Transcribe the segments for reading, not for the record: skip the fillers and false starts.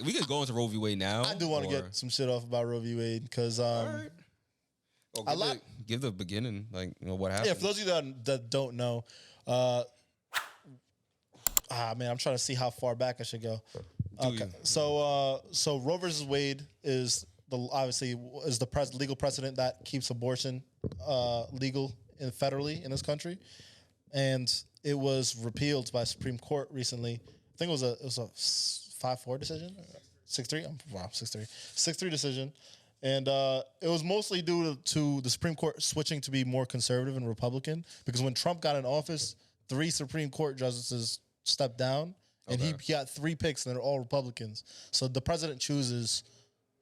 We could go into Roe v. Wade now. I do want to get some shit off about Roe v. Wade because Well, give the beginning, like what happened. Yeah, for those of you that don't know, man, I'm trying to see how far back I should go. Okay, so Roe versus Wade is obviously the legal precedent that keeps abortion legal federally in this country, and it was repealed by Supreme Court recently. I think it was a 5-4 decision, 6-3. Wow, 6-3, 6-3 decision, and it was mostly due to the Supreme Court switching to be more conservative and Republican. Because when Trump got in office, 3 Supreme Court justices stepped down, and he got 3 picks, and they're all Republicans. So the president chooses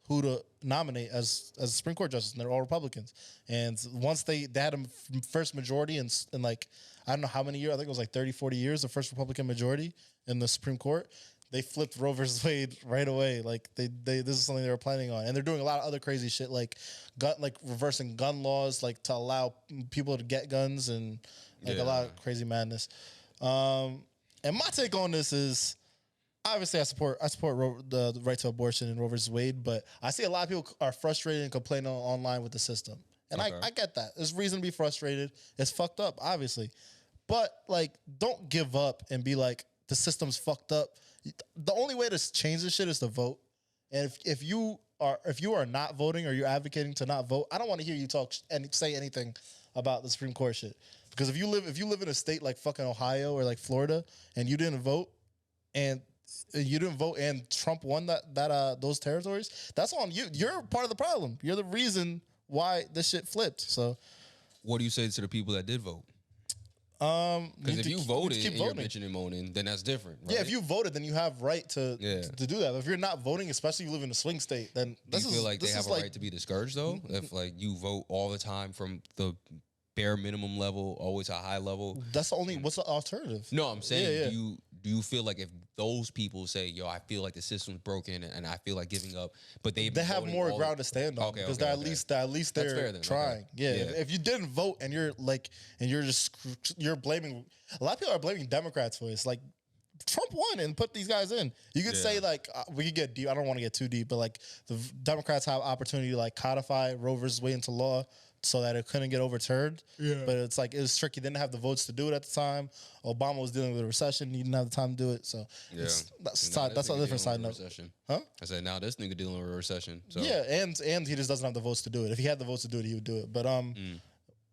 who to nominate as a Supreme Court justice, and they're all Republicans. And once they had a first majority in like, I don't know how many years, I think it was like 30, 40 years, the first Republican majority in the Supreme Court, they flipped Roe versus Wade right away. Like this is something they were planning on. And they're doing a lot of other crazy shit, like reversing gun laws, like to allow people to get guns, and like a lot of crazy madness. And my take on this is, obviously, I support the right to abortion in Roe versus Wade, but I see a lot of people are frustrated and complaining online with the system, and I get that. There's reason to be frustrated. It's fucked up, obviously, but like, don't give up and be like the system's fucked up. The only way to change this shit is to vote, and if you are not voting or you're advocating to not vote, I don't want to hear you talk and say anything about the Supreme Court shit. Because if you live in a state like fucking Ohio or like Florida and you didn't vote, and Trump won those territories, that's on you. You're part of the problem. You're the reason why this shit flipped. So, what do you say to the people that did vote? Because if you voted and you're bitching and moaning, then that's different, right? Yeah, if you voted, then you have right to do that. But if you're not voting, especially if you live in a swing state, then do you feel like they have a right to be discouraged though? If like you vote all the time from the bare minimum level always a high level, that's the only. What's the alternative? No, I'm saying, do you feel like if those people say, yo, I feel like the system's broken and I feel like giving up, but they have more ground to stand on, because at least they're trying. Yeah. If you didn't vote and you're blaming, a lot of people are blaming Democrats for this. Like, Trump won and put these guys in. You could say like, we could get deep. I don't want to get too deep, but like the Democrats have opportunity to like codify Roe versus Wade into law so that it couldn't get overturned. Yeah. But it's like, it was tricky. They didn't have the votes to do it at the time. Obama was dealing with a recession. He didn't have the time to do it. So that's a different side note. Huh? I said, now this nigga dealing with a recession. So. Yeah, and he just doesn't have the votes to do it. If he had the votes to do it, he would do it. But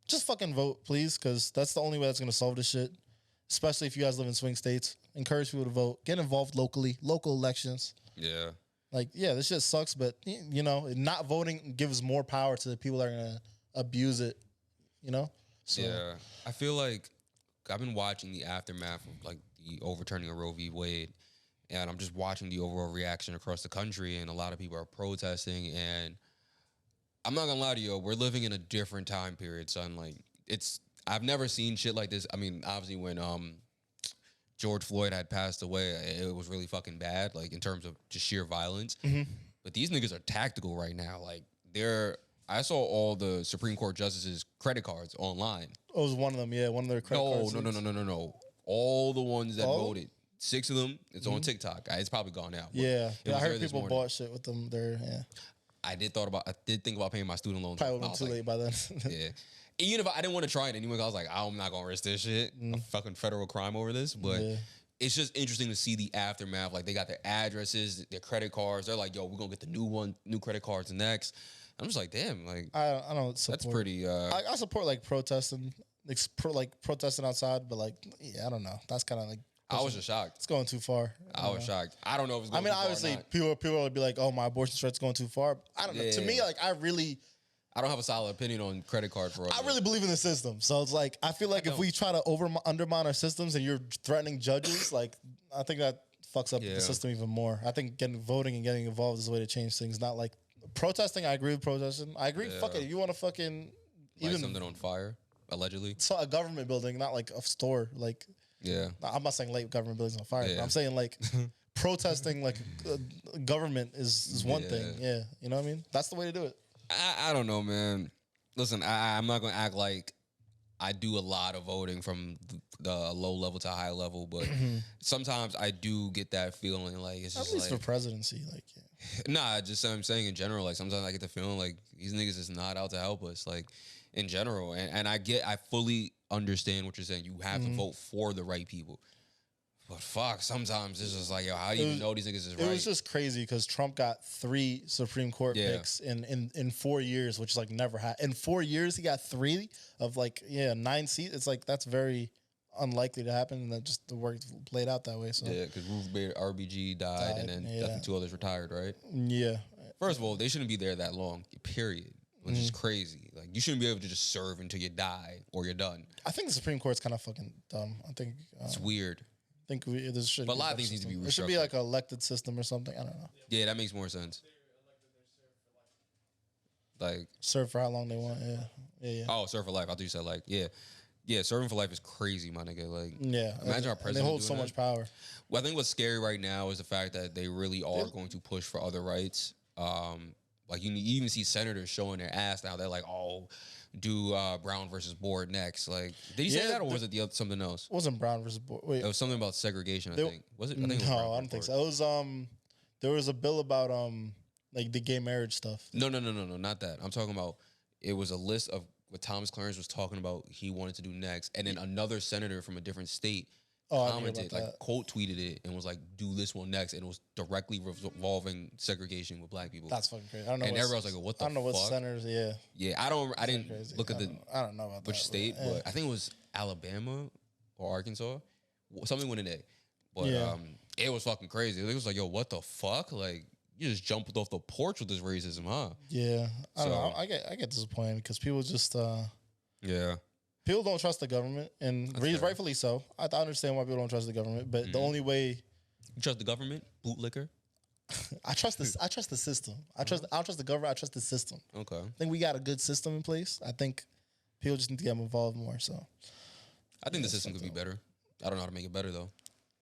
just fucking vote, please, because that's the only way that's going to solve this shit. Especially if you guys live in swing states. Encourage people to vote. Get involved locally. Local elections. Yeah. Like, yeah, this shit sucks, but, you know, not voting gives more power to the people that are going to abuse it, you know? So. Yeah. I feel like I've been watching the aftermath of, like, the overturning of Roe v. Wade, and I'm just watching the overall reaction across the country, and a lot of people are protesting, and I'm not going to lie to you, we're living in a different time period, son. Like, I've never seen shit like this. I mean, obviously when George Floyd had passed away, it was really fucking bad, like in terms of just sheer violence. Mm-hmm. But these niggas are tactical right now. Like I saw all the Supreme Court justices' credit cards online. Oh, it was one of them, yeah, one of their credit cards. No. All the ones that voted. 6 of them. It's on TikTok. It's probably gone out. Yeah, I heard people bought shit with them there. Yeah. I did think about paying my student loans. Probably would have been too late by then. Yeah. Even if I didn't want to try it anyway, I was like, I'm not gonna risk this shit. A fucking federal crime over this. But it's just interesting to see the aftermath. Like, they got their addresses, their credit cards. They're like, yo, we're gonna get the new credit cards next. I'm just like, damn, like I don't support. That's pretty I support like protesting, like protesting outside, but like, yeah, I don't know. That's kind of like, I was just shocked. It's going too far. I was shocked. I don't know if it's going too far. Obviously, people would be like, "Oh, my abortion threat's going too far." I don't know. To me, like, I don't have a solid opinion on credit card fraud. I really believe in the system, so it's like, I feel like if we try to undermine our systems and you're threatening judges, like, I think that fucks up the system even more. I think voting and getting involved is the way to change things. Not like protesting. I agree with protesting. I agree. Fuck it. If you want to fucking light something on fire, allegedly. It's a government building, not like a store. Like. Yeah, I'm not saying light government buildings on fire. But I'm saying like protesting like government is one thing. Yeah, you know what I mean? That's the way to do it. I don't know, man. Listen, I'm not gonna act like I do a lot of voting from the low level to high level, but sometimes I do get that feeling like it's just At least like for presidency, like nah, just I'm saying in general, like sometimes I get the feeling like these niggas is not out to help us, like in general. And I fully understand what you're saying. You have to vote for the right people. But fuck, sometimes it's just like, yo, how do you even know these niggas is right? It was just crazy because Trump got 3 Supreme Court picks in 4 years, which is like never happened. In 4 years, he got 3 of like 9 seats. It's like that's very unlikely to happen, and that just the work played out that way. So yeah, because Ruth Bader RBG died, and then definitely 2 others retired, right? Yeah. First of all, they shouldn't be there that long. Period. Which is crazy. Like you shouldn't be able to just serve until you die or you're done. I think the Supreme Court's kind of fucking dumb. I think it's weird. I think this should. But a lot of things need to be restructured. It should be like an elected system or something. I don't know. Yeah, that makes more sense. Like serve for how long they want. Yeah. Oh, serve for life. I thought you said like serving for life is crazy, my nigga. Like imagine our president. They hold so much power. Well, I think what's scary right now is the fact that they really are going to push for other rights. Like you even see senators showing their ass now. They're like, oh, do Brown versus Board next. Like, did you say that or was it something else? It wasn't Brown versus Board. Wait, it was something about segregation. I think was it? I think no, I don't think so. It was there was a bill about like the gay marriage stuff. No, not that. I'm talking about it was a list of what Thomas Clarence was talking about. He wanted to do next, and then another senator from a different state commented, like quote tweeted it, and was like, "Do this one next," and it was directly revolving segregation with black people. That's fucking crazy. I don't know. And everyone was like, "What the fuck?" I don't know what senators. Yeah. I didn't look at I don't know about which state, but I think it was Alabama or Arkansas. Something with an A. But it was fucking crazy. It was like, "Yo, what the fuck?" Like you just jumped off the porch with this racism, huh? Yeah, I don't know. I get disappointed because people just people don't trust the government, and rightfully so. I understand why people don't trust the government, but the only way you trust the government, bootlicker. I trust this. I trust the system. I don't trust the government. I trust the system. Okay. I think we got a good system in place. I think people just need to get involved more. So I think the system could be better. I don't know how to make it better though.